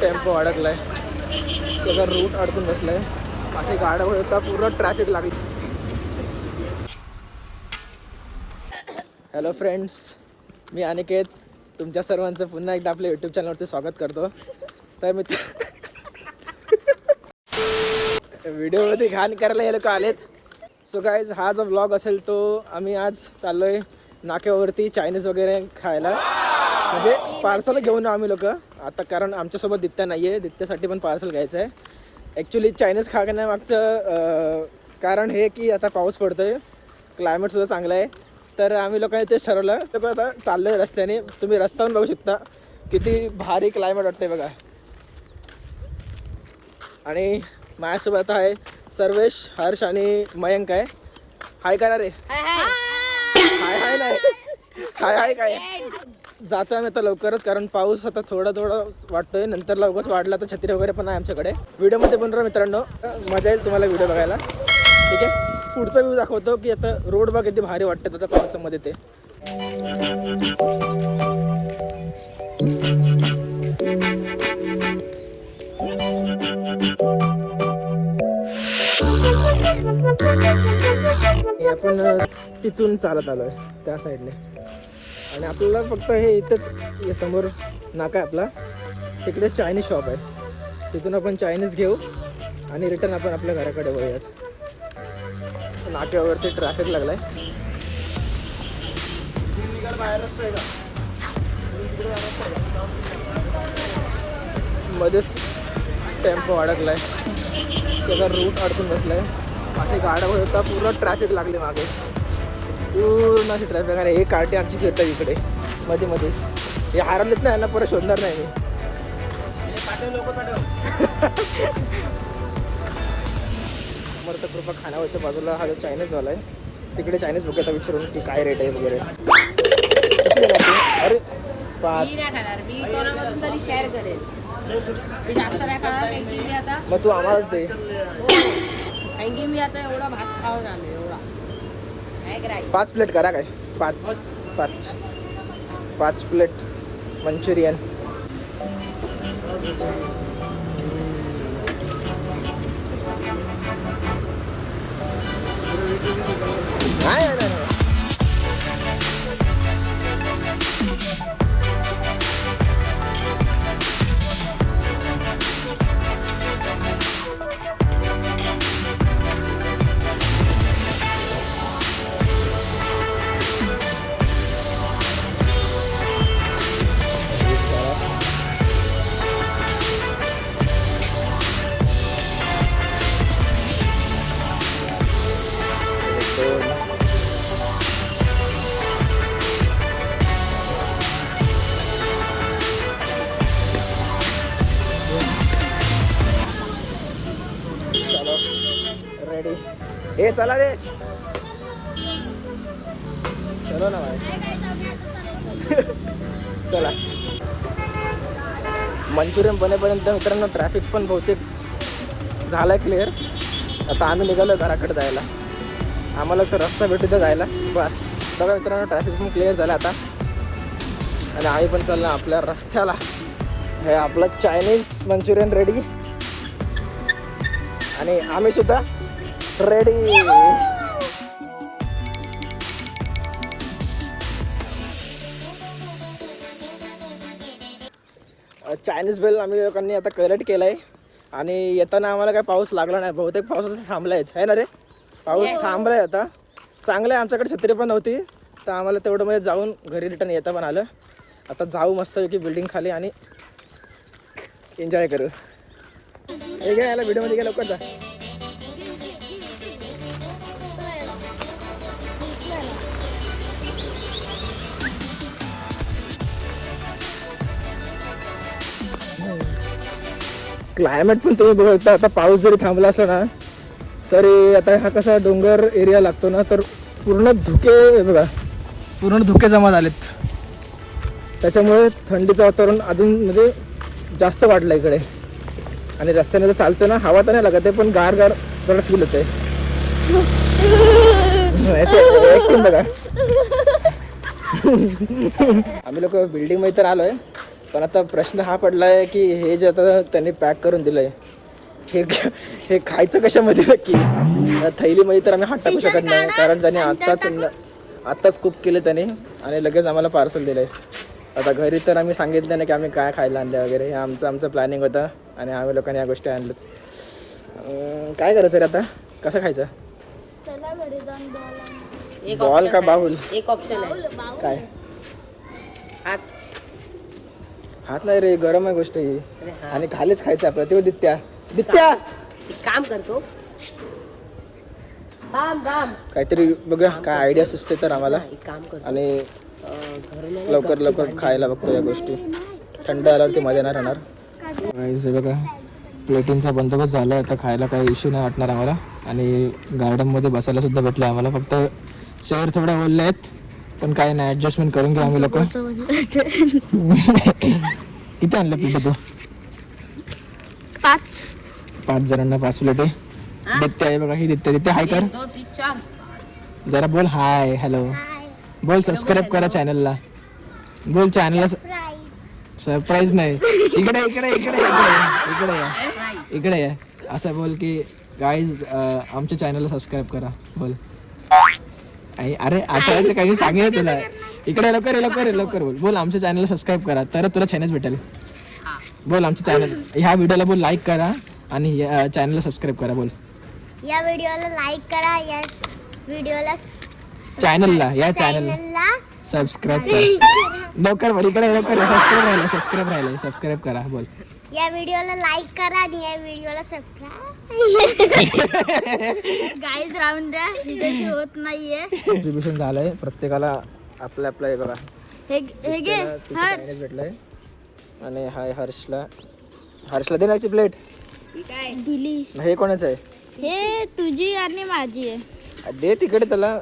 Tempo अडकलाय, सगळं route अडकून बसलाय. बाकी गाड्या होता पूर्ण ट्रॅफिक लागली. हॅलो फ्रेंड्स, मी अनिकेत तुमच्या सर्वांचं पुन्हा एकदा आपल्या यूट्यूब चॅनलवरती स्वागत करतो. तर मी व्हिडिओमध्ये घाण करायला हे लोक आलेत. सो गाईज, हा जो व्लॉग असेल तो आम्ही आज चाललो आहे नाक्यावरती चायनीज वगैरे खायला, म्हणजे पार्सल घेऊन आम्ही लोक आता, कारण आमच्यासोबत दित्या नाही आहे, दित्यासाठी पण पार्सल घ्यायचं आहे. ॲक्च्युली चायनीज खाण्यामागचं कारण हे की आता पाऊस पडतो आहे, क्लायमेटसुद्धा चांगलं आहे, तर आम्ही लोकांनी तेच ठरवलं. लोक आता चाललो आहे रस्त्याने, तुम्ही रस्त्यावरून बघू शकता किती भारी क्लायमेट वाटतं आहे बघा. आणि माझ्यासोबत आहे सर्वेश, हर्ष आणि मयंक आहे. हाय करा रे. हाय हाय नाही, हाय हाय काय. जातो आम्ही आता लवकरच, कारण पाऊस आता थोडा वाटतोय, नंतर लवकरच वाढला तर छत्री वगैरे पण आहे आमच्याकडे. व्हिडिओमध्ये पण राहा मित्रांनो, मजा येईल तुम्हाला व्हिडिओ बघायला. ठीक आहे, पुढचा व्ह्यू दाखवतो की आता रोड बघ किती भारी वाटतं आता पावसामध्ये ते. आपण तिथून चालत आलोय त्या साईडने, आणि आपल्याला फक्त हे इथंच समोर नाका आहे आपला, तिकडे चायनीज शॉप आहे, तिथून आपण चायनीज घेऊ आणि रिटर्न आपण आपल्या घराकडे वळूयात. नाक्यावरती ट्रॅफिक लागलाय. मध्येच टेम्पो अडकलाय, सगळं रूट अडकून बसलाय. बाकी गाड्या होता पूर्ण ट्रॅफिक लागली मागे, पूर्ण अशी ट्रॅफिक. आणि हे कार्टी आमची फिरतात इकडे मध्ये मध्ये, हे हरवलेत ना, यांना परत शोधणार नाही मी. समर्थ कृपा खानावरच्या बाजूला हा जो चायनीजवाला आहे, तिकडे चायनीज बघता विचारून की काय रेट आहे वगैरे. किती देणार तू? अरे 5. मग तू आम्हालाच दे. मी आता एवढा भात खाऊन आलो, एवढा 5 प्लेट करा काय. 5 प्लेट मंचुरियन. नाही. रेडी. हे चला रे, चलो ना भाई. चला, मंचुरियन बनेपर्यंत मित्रांनो ट्रॅफिक पण बहुतेक झालाय क्लिअर. आता आम्ही निघालो घराकडे जायला, आम्हाला तर रस्ता भेटतो जायला बस. बघा मित्रांनो, ट्रॅफिक पण क्लिअर झाला आता, आणि आम्ही पण चाललो आपल्या रस्त्याला. हे आपलं चायनीज मंचुरियन रेडी, आणि आम्ही सुद्धा रेडी. चायनीज बेल आम्ही लोकांनी आता कलेक्ट केला आहे, आणि येताना आम्हाला काय पाऊस लागला नाही, बहुतेक पाऊस आता थांबलायच आहे ना रे. पाऊस थांबलाय आता, चांगलं आहे. आमच्याकडे छत्री पण नव्हती, तर आम्हाला तेवढं मध्ये जाऊन घरी रिटर्न येता पण आलं. आता जाऊ मस्त की बिल्डिंग खाली आणि एन्जॉय करू. हे घ्या, याला व्हिडिओमध्ये घ्या लवकर जा. क्लायमेट पण तुम्ही बघता, आता पाऊस जरी थांबला असला ना तरी आता हा कसा डोंगर एरिया लागतो ना, तर पूर्ण धुके बघा, पूर्ण धुके जमा झालेत. त्याच्यामुळे थंडीचं वातावरण अजून म्हणजे जास्त वाढलं इकडे. आणि रस्त्याने जर चालतो ना, हवा तर नाही लागत आहे, पण गार गार थोडं फील होतंय. बघा आम्ही लोक बिल्डिंग मध्ये तर आलोय, पण आता प्रश्न हा पडला आहे की हे जे आता त्यांनी पॅक करून दिलं आहे हे खायचं कशामध्ये नक्की. थैलीमध्ये तर आम्ही हात टाकू शकत नाही कारण त्याने आत्ताच कुक केले त्याने आणि लगेच आम्हाला पार्सल दिलं आहे. आता घरी तर आम्ही सांगितलं नाही की आम्ही काय खायला आणलं वगैरे. हे आमचं प्लॅनिंग होतं आणि आम्ही लोकांनी या गोष्टी आणल्यात. काय करायचं रे आता, कसं खायचं? चला घरी जाऊन एक बॉल का option बाहुल? आहे. एक ऑप्शन आहे काय हात. हात नाही रे, गरम आहे गोष्ट ही. अरे हा. आणि खालीच खायचं आपलं. तेव्हा दित्या एक काम करतो, थांब काहीतरी बघूया काय आयडिया सुचते तर आम्हाला. एक काम करतो आणि घरून आहे ना, लवकर खायला बघतो या गोष्टी. थंड आल्यावरती मजा नाही राहणार. गाईस हे बघा प्लेटिंगचा बंदोबस्त झाला. आता खायला काही इश्यू नाही वाटणार आम्हाला. आणि गार्डनमध्ये बसायला सुद्धा भेटलं आम्हाला. फक्त चेअर थोड्या ओढल्या आहेत पण काय नाही, ॲडजस्टमेंट करून घेऊ आम्ही लोक. किती आणलं प्लेट तू? 5 जणांना 5 प्लेटे. दित्या आहे बघा, ही दित्या हाय कर 1 2 3 4. जरा. बोल हाय हॅलो बोल. सबस्क्राईब करा चॅनलला. बोल चॅनलला सरप्राईज नाही. इकडे या. असं बोल की गाईज आमच्या चॅनलला सबस्क्राईब करा. बोल. अरे आठवायचं काही सांगेल तुला. इकडे लवकर बोल आमच्या चॅनलला सबस्क्राईब करा तर तुला चॅनल भेटेल. बोल आमच्या चॅनल ह्या व्हिडिओला बोल लाईक करा आणि चॅनलला सबस्क्राईब करा. बोल या व्हिडिओला लाईक करा, या व्हिडिओला चॅनलला सबस्क्राईब करा. लवकर बोल. इकडे सबस्क्राईब करा. बोल या व्हिडिओला लाईक करा आणि या व्हिडिओला सबस्क्राईब. गाईज राहून द्या, हिच्याशी होत नाहीये. डिस्ट्रीब्युशन झालंय प्रत्येकाला आपलं हे बघा. हे घे चायनीज भेटलंय. आणि हाय हर्षला देण्याची प्लेट दिली. हे कोणाचं आहे? हे तुझी आणि माझी आहे. दे तिकडे त्याला.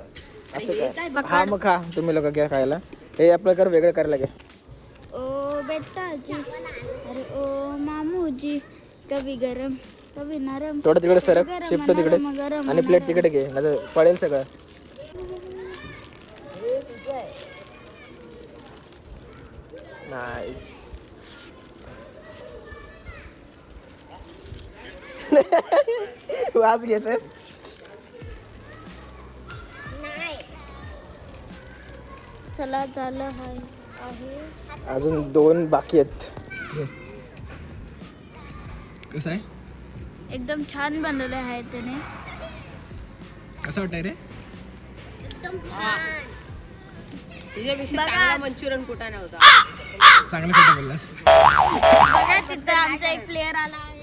असं काय हा मग खा तुम्ही लोक घ्या खायला. हे आपलं कर वेगळं करायला घ्या. ओ बेटाजी, अरे ओ मामूजी, कभी गरम कभी नरम. थोडं तिकडे सरक, शिफ्ट तिकडे गरम आणि प्लेट तिकडे घे नाही पडेल सगळं. नाईस. वास घेतेस. चला झालं आहे. अजून 2 बाकी आहेत. कसं आहे? एकदम छान बनवले आहे त्याने. कसं वाटतंय रे? तुझ्यापेक्षा चांगला मंचुरियन कुठं नव्हता. चांगलं खोटं बोललास. बघा तिथं आमचा एक प्लेअर आला आहे.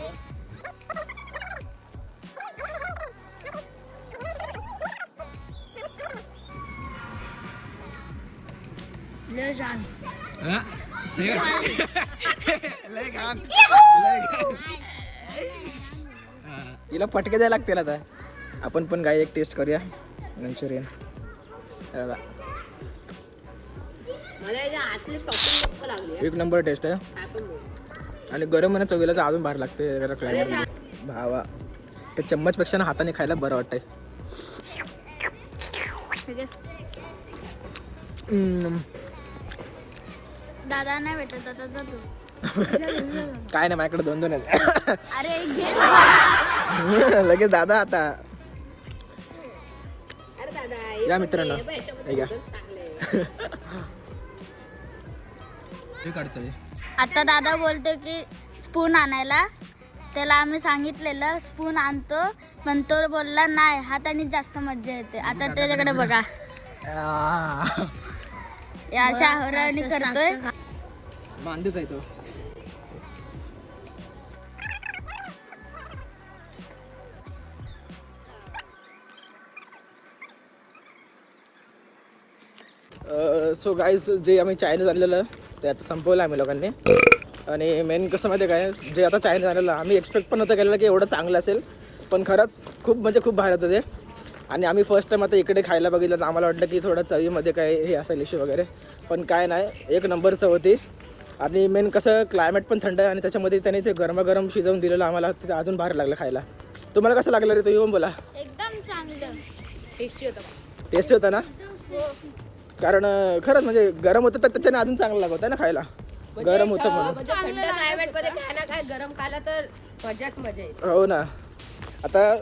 लय छान. तिला फटके द्यायला लागतील आता. आपण पण गाई एक टेस्ट करूया मंचुरियन. मला याच्या आतली टॉपिंग मस्त लागली. एक नंबर टेस्ट आहे. काय पण बोल. आणि गरम आणि चवीला तर अजून बाहेर लागते जरा क्लायमेट. भावा त्या चम्मचपेक्षा ना हाताने खायला बरं वाटतंय. दादा नाही भेटत आता जा तू. काय नाही माझ्याकडे 2 आहेत. अरे घे. लगेच दादा आता. अरे दादा या मित्रांनो हे बघ, याच्यामध्ये हे घ्या. noodles टाकले. हे काढतोय. आता दादा बोलतो की स्पून आणायला. त्याला आम्ही सांगितलेलं स्पून आणतो पण तो बोलला नाही, हाताने जास्त मज्जा येते. आता त्याच्याकडे बघा, या अशा हरावणी करतोय. मांडीच आहे तो. सो गाईज जे आम्ही चायनीज आणलेलं ते आता संपवलं आम्ही लोकांनी. आणि मेन कसं माहिती आहे काय, जे आता चायनीज आणलेलं आम्ही एक्सपेक्ट पण नव्हतं केलेलं की एवढं चांगलं असेल. पण खरंच खूप म्हणजे खूप बाहेर होतं ते. आणि आम्ही फर्स्ट टाईम आता इकडे खायला बघितलं तर आम्हाला वाटलं की थोडं चवीमध्ये काय हे असेल इश्यू वगैरे. पण काय नाही, एक नंबर चव होती. आणि मेन कसं क्लायमेट पण थंड आहे आणि त्याच्यामध्ये त्याने ते गरमागरम शिजवून दिलेलं आम्हाला ते अजून बाहेर लागलं खायला. तुम्हाला कसं लागलं रे तो येऊन बोला. एकदम चांगलं. टेस्टी होता. टेस्टी होता ना. कारण खरंच म्हणजे गरम होतं तर त्याच्याने अजून चांगलं लागत आहे ना खायला. गरम होतं म्हणून. म्हणजे थंड क्लायमेट मध्ये काय ना काय गरम खायला तर मजाच मजा येते. हो ना. आता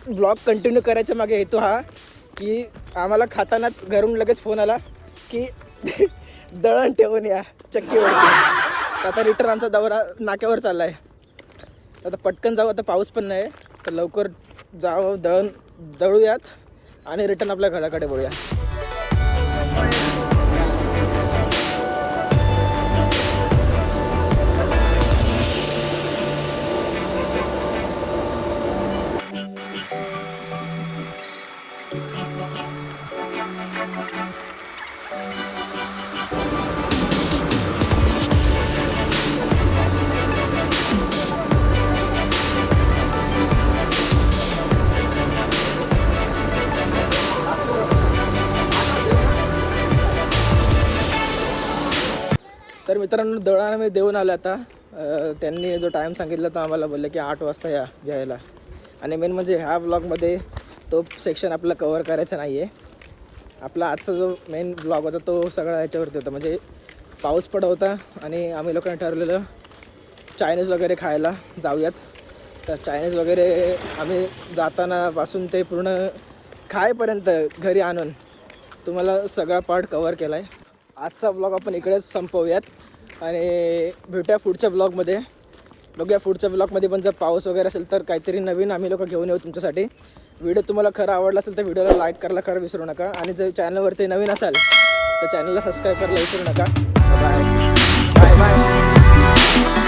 ब्लॉग कंटिन्यू करायच्या मागे हेतू हा की आम्हाला खातानाच घरून लगेच फोन आला की दळण ठेवून या चक्कीवरती. आता रिटर्न आमचा दौरा नाक्यावर चालला आहे. आता पटकन जाऊ, आता पाऊस पण नाही तर लवकर जाऊ, दळूयात आणि रिटर्न आपल्या घराकडे बोलूया. तर मित्रांनो दळण आम्ही देऊन आलो आता. त्यांनी जो टाईम सांगितला तो आम्हाला बोलले की 8 वाजता या घ्यायला. आणि मेन म्हणजे ह्या ब्लॉगमध्ये तो सेक्शन आपला कवर करायचा नाही आहे. आपला आजचा जो मेन ब्लॉग होता तो सगळा ह्याच्यावरती होता. म्हणजे पाऊस पडत होता आणि आम्ही लोकांनी ठरवलेलं चायनीज वगैरे खायला जाऊयात. तर चायनीज वगैरे आम्ही जातानापासून ते पूर्ण खायपर्यंत घरी आणून तुम्हाला सगळा पार्ट कवर केला आहे. आजचा ब्लॉग आपण इकडेच संपवूयात आणि भेटूया पुढच्या ब्लॉगमध्ये. बघूया पुढच्या ब्लॉगमध्ये पण जर पाऊस वगैरे असेल तर काहीतरी नवीन आम्ही लोक घेऊन येऊ तुमच्यासाठी. व्हिडिओ तुम्हाला खरं आवडला असेल तर व्हिडिओला लाईक करायला खरं विसरू नका. आणि जर चॅनलवरती नवीन असाल तर चॅनलला सबस्क्राईब करायला विसरू नका. Bye bye.